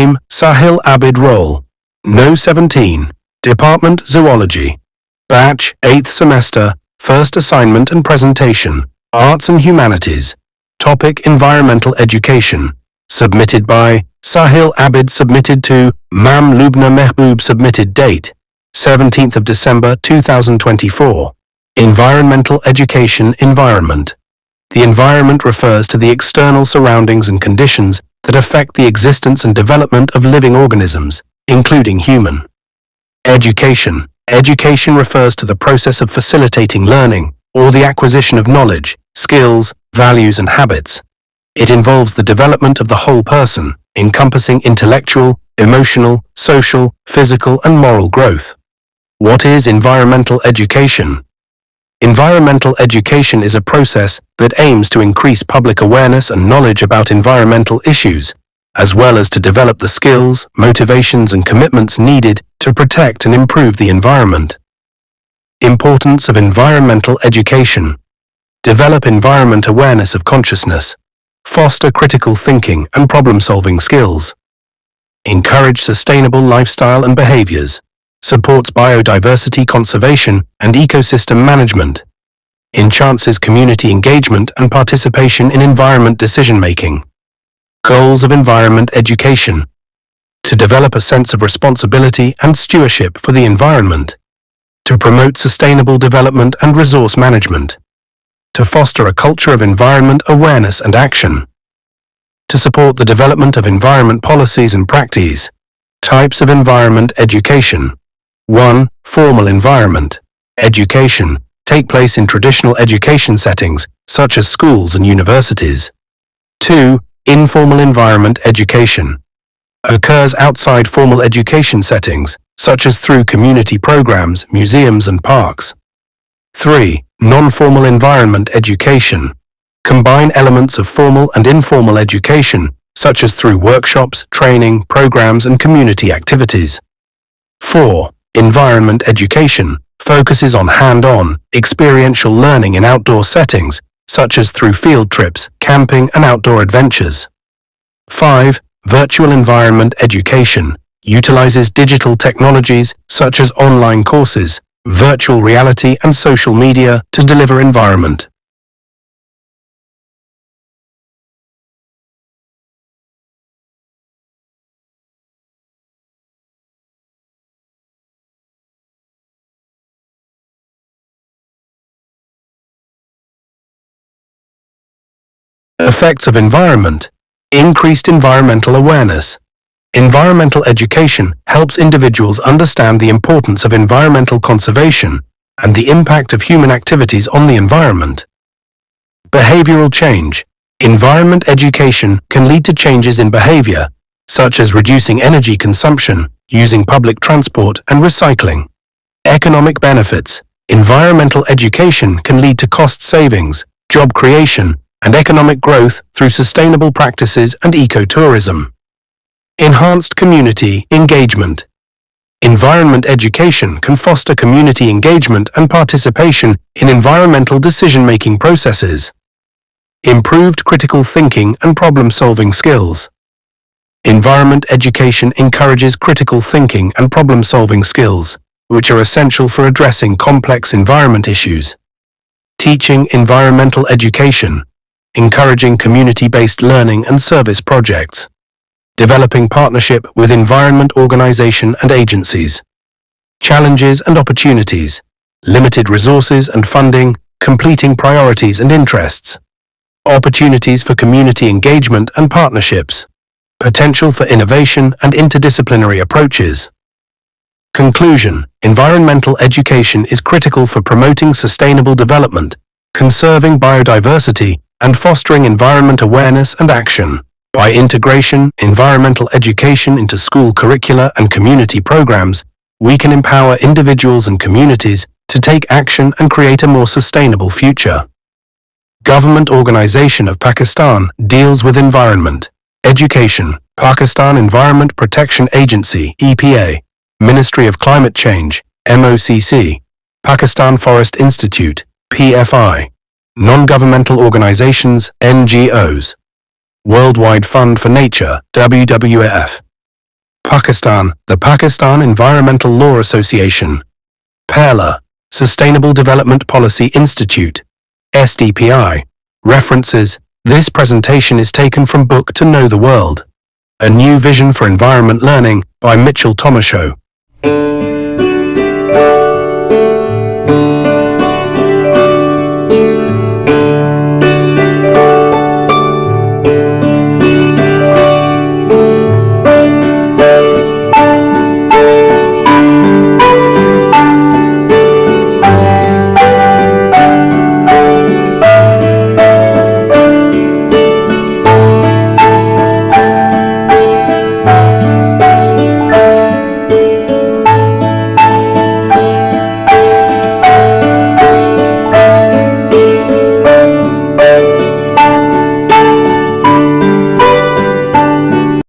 Name, Sahil Abid. Role, No 17. Department, Zoology. Batch, 8th semester, first assignment and presentation, Arts and Humanities. Topic, Environmental Education. Submitted by Sahil Abid. Submitted to Mam Lubna Mehboob. Submitted date, 17th of December 2024. Environmental Education. Environment. The environment refers to the external surroundings and conditions that affect the existence and development of living organisms, including human. Education. Education refers to the process of facilitating learning or the acquisition of knowledge, skills, values, and habits. It involves the development of the whole person, encompassing intellectual, emotional, social, physical, and moral growth. What is environmental education? Environmental education is a process that aims to increase public awareness and knowledge about environmental issues, as well as to develop the skills, motivations, and commitments needed to protect and improve the environment. Importance of environmental education. Develop environment awareness of consciousness. Foster critical thinking and problem-solving skills. Encourage sustainable lifestyle and behaviors. Supports biodiversity conservation and ecosystem management. Enhances community engagement and participation in environment decision-making. Goals of environment education. To develop a sense of responsibility and stewardship for the environment. To promote sustainable development and resource management. To foster a culture of environment awareness and action. To support the development of environment policies and practices. Types of environment education. 1. Formal environment education take place in traditional education settings such as schools and universities. 2. Informal environment education occurs outside formal education settings such as through community programs, museums, and parks. 3. Non-formal environment education combine elements of formal and informal education such as through workshops, training, programs, and community activities. 4. Environment education focuses on hand-on, experiential learning in outdoor settings, such as through field trips, camping, and outdoor adventures. 5. Virtual environment education utilizes digital technologies such as online courses, virtual reality, and social media to deliver environment. Effects of environment. Increased environmental awareness. Environmental education helps individuals understand the importance of environmental conservation and the impact of human activities on the environment. Behavioral change. Environment education can lead to changes in behavior, such as reducing energy consumption, using public transport, and recycling. Economic benefits. Environmental education can lead to cost savings, job creation, and economic growth through sustainable practices and ecotourism. Enhanced community engagement. Environment education can foster community engagement and participation in environmental decision-making processes. Improved critical thinking and problem-solving skills. Environment education encourages critical thinking and problem-solving skills, which are essential for addressing complex environment issues. Teaching environmental education. Encouraging community-based learning and service projects. Developing partnership with environment organization and agencies. Challenges and opportunities. Limited resources and funding, completing priorities and interests. Opportunities for community engagement and partnerships. Potential for innovation and interdisciplinary approaches. Conclusion. Environmental education is critical for promoting sustainable development, conserving biodiversity, and fostering environment awareness and action. By integration, environmental education into school curricula and community programs, we can empower individuals and communities to take action and create a more sustainable future. Government Organization of Pakistan deals with environment, education, Pakistan Environment Protection Agency, EPA, Ministry of Climate Change, MOCC, Pakistan Forest Institute, PFI, Non-Governmental Organizations, NGOs, Worldwide Fund for Nature, WWF. Pakistan, the Pakistan Environmental Law Association. PERLA, Sustainable Development Policy Institute, SDPI. References. This presentation is taken from book To Know the World, A New Vision for Environment Learning by Mitchell Tomashow.